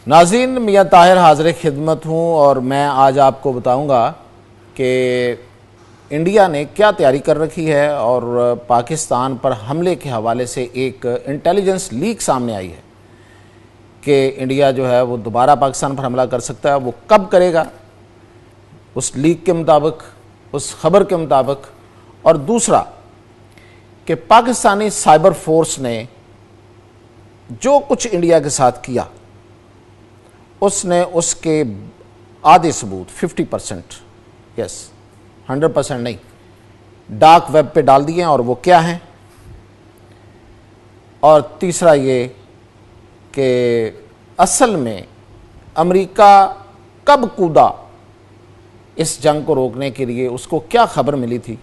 ناظرین، میاں طاہر حاضر خدمت ہوں اور میں آج آپ کو بتاؤں گا کہ انڈیا نے کیا تیاری کر رکھی ہے اور پاکستان پر حملے کے حوالے سے ایک انٹیلیجنس لیک سامنے آئی ہے کہ انڈیا جو ہے وہ دوبارہ پاکستان پر حملہ کر سکتا ہے۔ وہ کب کرے گا اس لیک کے مطابق، اس خبر کے مطابق، اور دوسرا کہ پاکستانی سائبر فورس نے جو کچھ انڈیا کے ساتھ کیا اس نے اس کے آدھے ثبوت 50%، یس 100% نہیں، ڈارک ویب پہ ڈال دیے ہیں، اور وہ کیا ہیں۔ اور تیسرا یہ کہ اصل میں امریکہ کب کودا اس جنگ کو روکنے کے لیے، اس کو کیا خبر ملی تھی،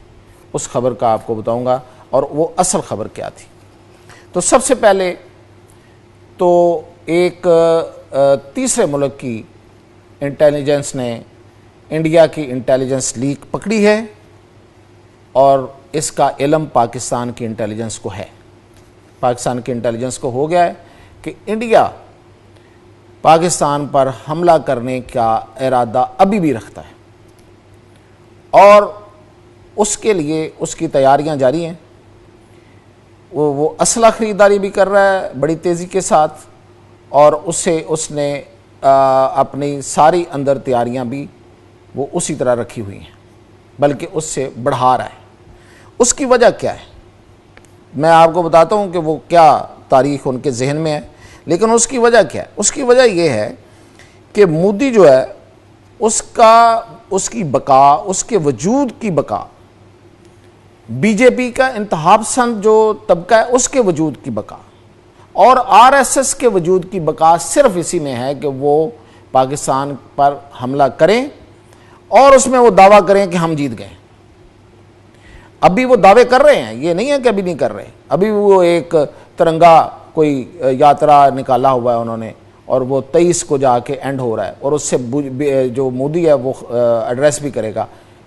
اس خبر کا آپ کو بتاؤں گا اور وہ اصل خبر کیا تھی۔ تو سب سے پہلے تو ایک تیسرے ملک کی انٹیلیجنس نے انڈیا کی انٹیلیجنس لیک پکڑی ہے اور اس کا علم پاکستان کی انٹیلیجنس کو ہے۔ پاکستان کی انٹیلیجنس کو ہو گیا ہے کہ انڈیا پاکستان پر حملہ کرنے کا ارادہ ابھی بھی رکھتا ہے اور اس کے لیے اس کی تیاریاں جاری ہیں۔ وہ اسلحہ خریداری بھی کر رہا ہے بڑی تیزی کے ساتھ، اور اس نے اپنی ساری اندر تیاریاں بھی وہ اسی طرح رکھی ہوئی ہیں، بلکہ اس سے بڑھا رہا ہے۔ اس کی وجہ کیا ہے میں آپ کو بتاتا ہوں کہ وہ کیا تاریخ ان کے ذہن میں ہے، لیکن اس کی وجہ کیا ہے۔ اس کی وجہ یہ ہے کہ مودی جو ہے اس کی بقا، اس کے وجود کی بقا، بی جے پی کا انتہا پسند جو طبقہ ہے اس کے وجود کی بقا اور آر ایس ایس کے وجود کی بقا صرف اسی میں ہے کہ وہ پاکستان پر حملہ کریں اور اس میں وہ دعویٰ کریں کہ ہم جیت گئے۔ ابھی وہ دعوے کر رہے ہیں، یہ نہیں ہے کہ ابھی نہیں کر رہے، ابھی وہ ایک ترنگا کوئی یاترا نکالا ہوا ہے انہوں نے، اور وہ 23 کو جا کے اینڈ ہو رہا ہے، اور اس سے جو مودی ہے وہ ایڈریس بھی کرے گا،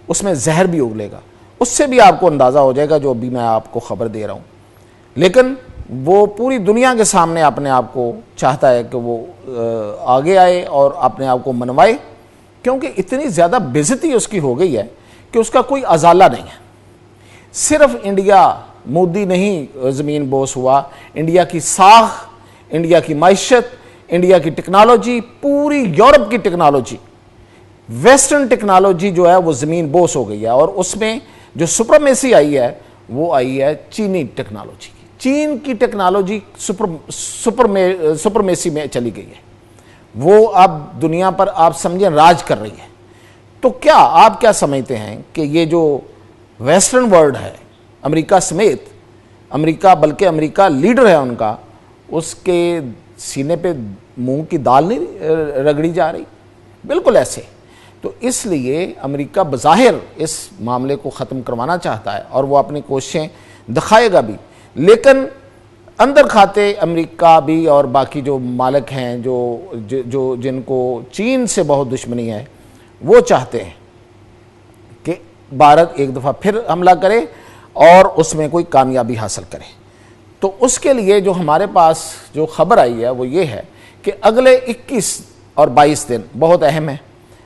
اس میں زہر بھی اگلے گا۔ اس سے بھی آپ کو اندازہ ہو جائے گا جو ابھی میں آپ کو خبر دے رہا ہوں، لیکن وہ پوری دنیا کے سامنے اپنے آپ کو چاہتا ہے کہ وہ آگے آئے اور اپنے آپ کو منوائے، کیونکہ اتنی زیادہ بےعزتی اس کی ہو گئی ہے کہ اس کا کوئی ازالہ نہیں ہے۔ صرف انڈیا، مودی نہیں زمین بوس ہوا، انڈیا کی ساکھ، انڈیا کی معیشت، انڈیا کی ٹیکنالوجی، پوری یورپ کی ٹیکنالوجی، ویسٹرن ٹیکنالوجی جو ہے وہ زمین بوس ہو گئی ہے، اور اس میں جو سپرمیسی آئی ہے وہ آئی ہے چینی ٹیکنالوجی کی۔ چین کی ٹیکنالوجی سپرمیسی میں چلی گئی ہے، وہ اب دنیا پر آپ سمجھیں راج کر رہی ہے۔ تو کیا آپ کیا سمجھتے ہیں کہ یہ جو ویسٹرن ورلڈ ہے، امریکہ سمیت، امریکہ بلکہ امریکہ لیڈر ہے ان کا، اس کے سینے پہ مونگ کی دال نہیں رگڑی جا رہی؟ بالکل ایسے۔ تو اس لیے امریکہ بظاہر اس معاملے کو ختم کروانا چاہتا ہے اور وہ اپنی کوششیں دکھائے گا بھی، لیکن اندر کھاتے امریکہ بھی اور باقی جو مالک ہیں جو جن کو چین سے بہت دشمنی ہے، وہ چاہتے ہیں کہ بھارت ایک دفعہ پھر حملہ کرے اور اس میں کوئی کامیابی حاصل کرے۔ تو اس کے لیے جو ہمارے پاس جو خبر آئی ہے وہ یہ ہے کہ اگلے 21 اور 22 دن بہت اہم ہیں۔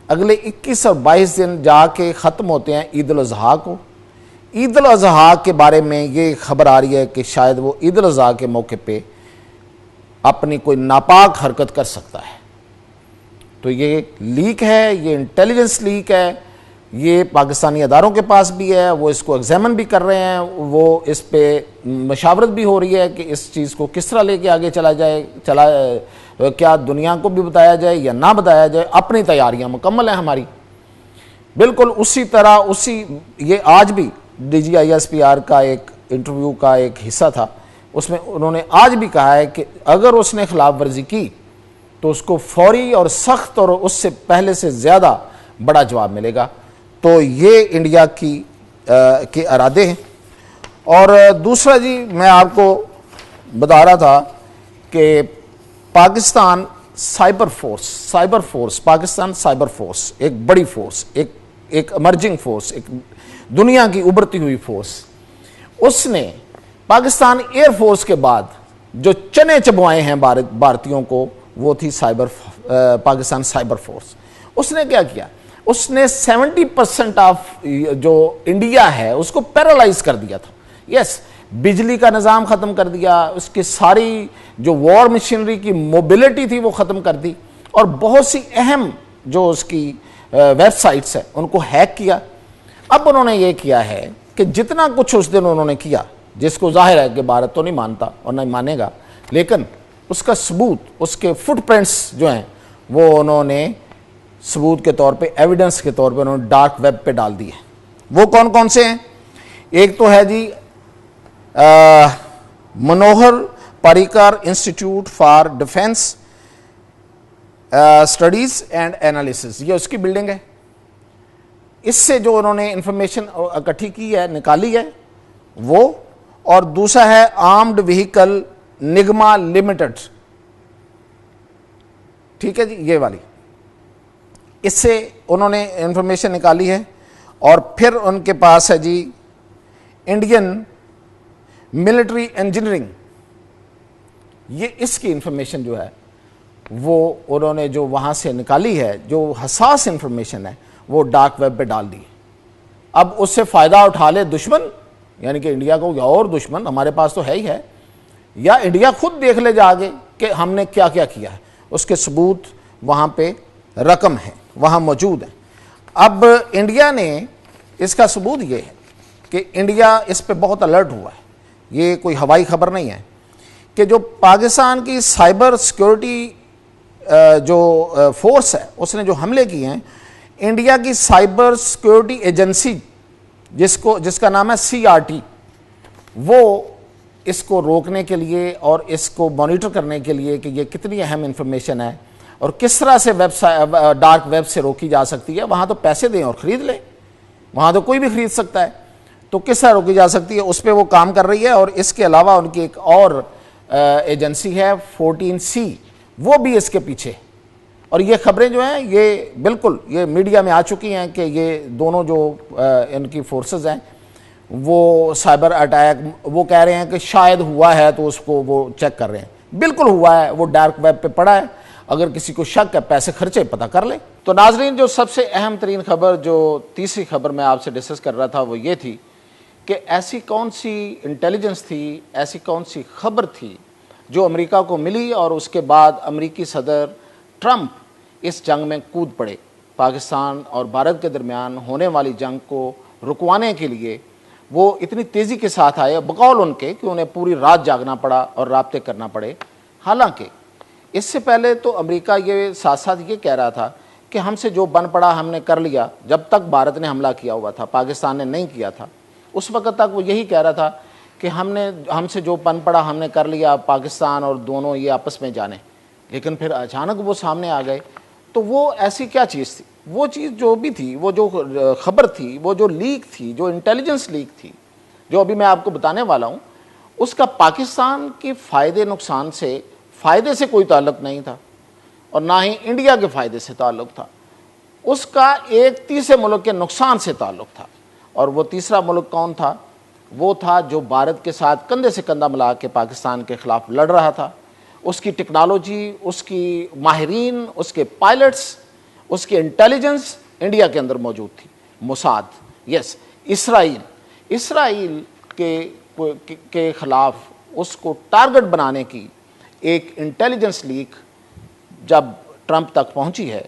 اگلے 21 اور 22 دن جا کے ختم ہوتے ہیں عید الاضحیٰ کو۔ عید الاضحیٰ کے بارے میں یہ خبر آ رہی ہے کہ شاید وہ عید الاضحیٰ کے موقع پہ اپنی کوئی ناپاک حرکت کر سکتا ہے۔ تو یہ لیک ہے، یہ انٹیلیجنس لیک ہے، یہ پاکستانی اداروں کے پاس بھی ہے، وہ اس کو ایگزامن بھی کر رہے ہیں، وہ اس پہ مشاورت بھی ہو رہی ہے کہ اس چیز کو کس طرح لے کے آگے کیا دنیا کو بھی بتایا جائے یا نہ بتایا جائے۔ اپنی تیاریاں مکمل ہیں ہماری، بالکل اسی طرح یہ آج بھی D G I S P R کا ایک انٹرویو کا ایک حصہ تھا، اس میں انہوں نے آج بھی کہا ہے کہ اگر اس نے خلاف ورزی کی تو اس کو فوری اور سخت اور اس سے پہلے سے زیادہ بڑا جواب ملے گا۔ تو یہ انڈیا کے ارادے ہیں۔ اور دوسرا جی میں آپ کو بتا رہا تھا کہ Pakistan cyber force, Pakistan cyber force ایک بڑی فورس، ایک ایمرجنگ فورس، ایک دنیا کی ابھرتی ہوئی فورس، اس نے پاکستان ایئر فورس کے بعد جو چنے چبوائے ہیں بھارتیوں کو وہ تھی پاکستان سائبر فورس. اس نے کیا کیا, اس نے 70% آف جو انڈیا ہے اس کو پیرالائز کر دیا تھا. یس, بجلی کا نظام ختم کر دیا, اس کی ساری جو وار مشینری کی موبلٹی تھی وہ ختم کر دی, اور بہت سی اہم جو اس کی ویب سائٹس ہیں ان کو ہیک کیا. اب انہوں نے یہ کیا ہے کہ جتنا کچھ اس دن انہوں نے کیا, جس کو ظاہر ہے کہ بھارت تو نہیں مانتا اور نہیں مانے گا, لیکن اس کا ثبوت, اس کے فٹ پرنٹس جو ہیں وہ انہوں نے ثبوت کے طور پہ, ایویڈنس کے طور پہ انہوں نے ڈارک ویب پہ ڈال دیے. وہ کون کون سے ہیں؟ ایک تو ہے جی Manohar Parrikar institute for defence studies and analysis, یہ اس کی بلڈنگ ہے. اس سے جو انہوں نے انفارمیشن اکٹھی کی ہے, نکالی ہے وہ. اور دوسرا ہے آرمڈ وہیکل نگما لمیٹڈ, ٹھیک ہے جی, یہ والی, اس سے انہوں نے انفارمیشن نکالی ہے. اور پھر ان کے پاس ہے جی انڈین ملٹری انجینئرنگ, یہ اس کی انفارمیشن جو ہے وہ انہوں نے جو وہاں سے نکالی ہے, جو حساس انفارمیشن ہے وہ ڈارک ویب پہ ڈال دی. اب اس سے فائدہ اٹھا لے دشمن, یعنی کہ انڈیا کو یا اور دشمن, ہمارے پاس تو ہے ہی ہے, یا انڈیا خود دیکھ لے جا آگے کہ ہم نے کیا کیا کیا ہے, اس کے ثبوت وہاں پہ رقم ہے, وہاں موجود ہیں. اب انڈیا نے اس کا ثبوت یہ ہے کہ انڈیا اس پہ بہت الرٹ ہوا ہے, یہ کوئی ہوائی خبر نہیں ہے, کہ جو پاکستان کی سائبر سیکورٹی جو فورس ہے اس نے جو حملے کیے ہیں, انڈیا کی سائبر سیکورٹی ایجنسی جس کا نام ہے CRT, وہ اس کو روکنے کے لیے اور اس کو مانیٹر کرنے کے لیے کہ یہ کتنی اہم انفارمیشن ہے اور کس طرح سے ڈارک ویب سے روکی جا سکتی ہے. وہاں تو پیسے دیں اور خرید لیں, وہاں تو کوئی بھی خرید سکتا ہے, تو کس طرح روکی جا سکتی ہے اس پہ وہ کام کر رہی ہے. اور اس کے علاوہ ان کی ایک اور ایجنسی ہے 14C, وہ بھی اس کے پیچھے. اور یہ خبریں جو ہیں یہ بالکل یہ میڈیا میں آ چکی ہیں کہ یہ دونوں جو ان کی فورسز ہیں وہ سائبر اٹیک, وہ کہہ رہے ہیں کہ شاید ہوا ہے تو اس کو وہ چیک کر رہے ہیں. بالکل ہوا ہے, وہ ڈارک ویب پہ پڑا ہے, اگر کسی کو شک ہے پیسے خرچے پتہ کر لیں. تو ناظرین, جو سب سے اہم ترین خبر, جو تیسری خبر میں آپ سے ڈسکس کر رہا تھا, وہ یہ تھی کہ ایسی کون سی انٹیلیجنس تھی, ایسی کون سی خبر تھی جو امریکہ کو ملی اور اس کے بعد امریکی صدر ٹرمپ اس جنگ میں کود پڑے. پاکستان اور بھارت کے درمیان ہونے والی جنگ کو رکوانے کے لیے وہ اتنی تیزی کے ساتھ آئے, بقول ان کے کہ انہیں پوری رات جاگنا پڑا اور رابطے کرنا پڑے. حالانکہ اس سے پہلے تو امریکہ یہ ساتھ ساتھ یہ کہہ رہا تھا کہ ہم سے جو بن پڑا ہم نے کر لیا. جب تک بھارت نے حملہ کیا ہوا تھا, پاکستان نے نہیں کیا تھا, اس وقت تک وہ یہی کہہ رہا تھا کہ ہم سے جو بن پڑا ہم نے کر لیا, پاکستان اور دونوں یہ آپس میں جانے. لیکن پھر اچانک وہ سامنے آ گئے, تو وہ ایسی کیا چیز تھی؟ وہ چیز جو بھی تھی, وہ جو خبر تھی, وہ جو لیک تھی, جو انٹیلیجنس لیک تھی, جو ابھی میں آپ کو بتانے والا ہوں, اس کا پاکستان کے فائدے نقصان سے, فائدے سے کوئی تعلق نہیں تھا اور نہ ہی انڈیا کے فائدے سے تعلق تھا. اس کا ایک تیسرے ملک کے نقصان سے تعلق تھا. اور وہ تیسرا ملک کون تھا؟ وہ تھا جو بھارت کے ساتھ کندھے سے کندھا ملا کے پاکستان کے خلاف لڑ رہا تھا. اس کی ٹیکنالوجی, اس کی ماہرین, اس کے پائلٹس, اس کی انٹیلیجنس انڈیا کے اندر موجود تھی. موساد, یس, اسرائیل کے خلاف اس کو ٹارگٹ بنانے کی ایک انٹیلیجنس لیک جب ٹرمپ تک پہنچی ہے,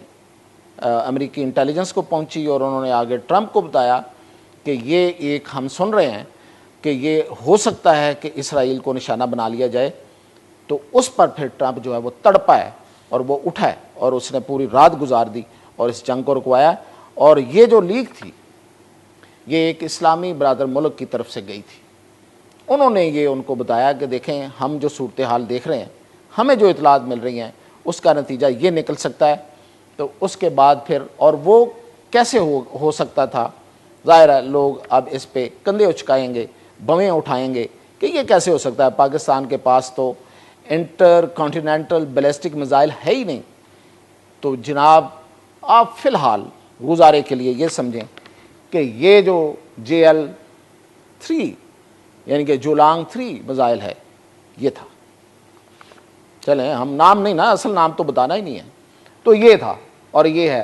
امریکی انٹیلیجنس کو پہنچی, اور انہوں نے آگے ٹرمپ کو بتایا کہ یہ ایک ہم سن رہے ہیں کہ یہ ہو سکتا ہے کہ اسرائیل کو نشانہ بنا لیا جائے. تو اس پر پھر ٹرمپ جو ہے وہ تڑپا ہے اور وہ اٹھا ہے اور اس نے پوری رات گزار دی اور اس جنگ کو رکوایا. اور یہ جو لیک تھی یہ ایک اسلامی برادر ملک کی طرف سے گئی تھی. انہوں نے یہ ان کو بتایا کہ دیکھیں ہم جو صورتحال دیکھ رہے ہیں, ہمیں جو اطلاعات مل رہی ہیں, اس کا نتیجہ یہ نکل سکتا ہے. تو اس کے بعد پھر, اور وہ کیسے ہو سکتا تھا, ظاہر ہے لوگ اب اس پہ کندھے اچکائیں گے, بمیں اٹھائیں گے کہ یہ کیسے ہو سکتا ہے, پاکستان کے پاس تو انٹر کانٹیننٹل بیلسٹک میزائل ہے ہی نہیں. تو جناب آپ فی الحال گزارے کے لیے یہ سمجھیں کہ یہ جو JL-3 یعنی کہ جولانگ 3 میزائل ہے, یہ تھا. چلیں ہم نام نہیں نا, اصل نام تو بتانا ہی نہیں ہے. تو یہ تھا اور یہ ہے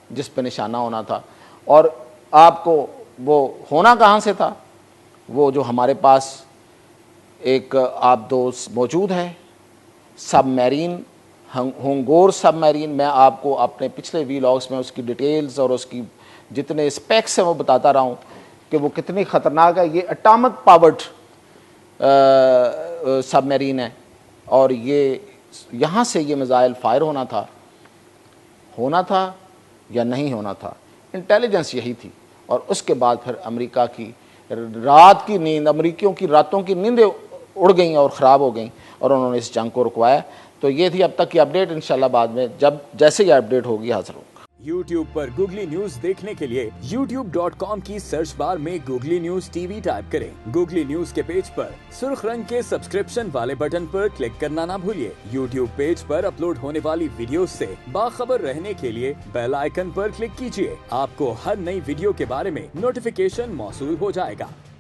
جس پہ نشانہ ہونا تھا. اور آپ کو وہ ہونا کہاں سے تھا, وہ جو ہمارے پاس ایک آپ دوست موجود ہے سب میرین, ہونگور سب میرین. میں آپ کو اپنے پچھلے ویلاگس میں اس کی ڈیٹیلز اور اس کی جتنے اسپیکس ہیں وہ بتاتا رہا ہوں کہ وہ کتنی خطرناک ہے. یہ اٹامک پاورڈ سب میرین ہے اور یہ یہاں سے یہ میزائل فائر ہونا تھا یا نہیں ہونا تھا. انٹیلیجنس یہی تھی. اور اس کے بعد پھر امریکہ کی رات کی نیند, امریکیوں کی راتوں کی نیندیں اڑ گئیں اور خراب ہو گئیں اور انہوں نے اس جنگ کو رکوایا. تو یہ تھی اب تک کی اپڈیٹ. انشاءاللہ بعد میں جیسے یہ اپڈیٹ ہوگی حاضر ہوں. YouTube پر گوگلی نیوز دیکھنے کے لیے youtube.com کی سرچ بار میں googly news T V type کریں. گوگلی نیوز کے پیج پر سرخ رنگ کے سبسکرپشن والے بٹن پر کلک کرنا نہ بھولیے. YouTube پیج پر اپلوڈ ہونے والی ویڈیوز سے باخبر رہنے کے لیے بیل آئیکن پر کلک کیجیے. آپ کو ہر نئی ویڈیو کے بارے میں نوٹیفیکیشن موصول ہو جائے گا.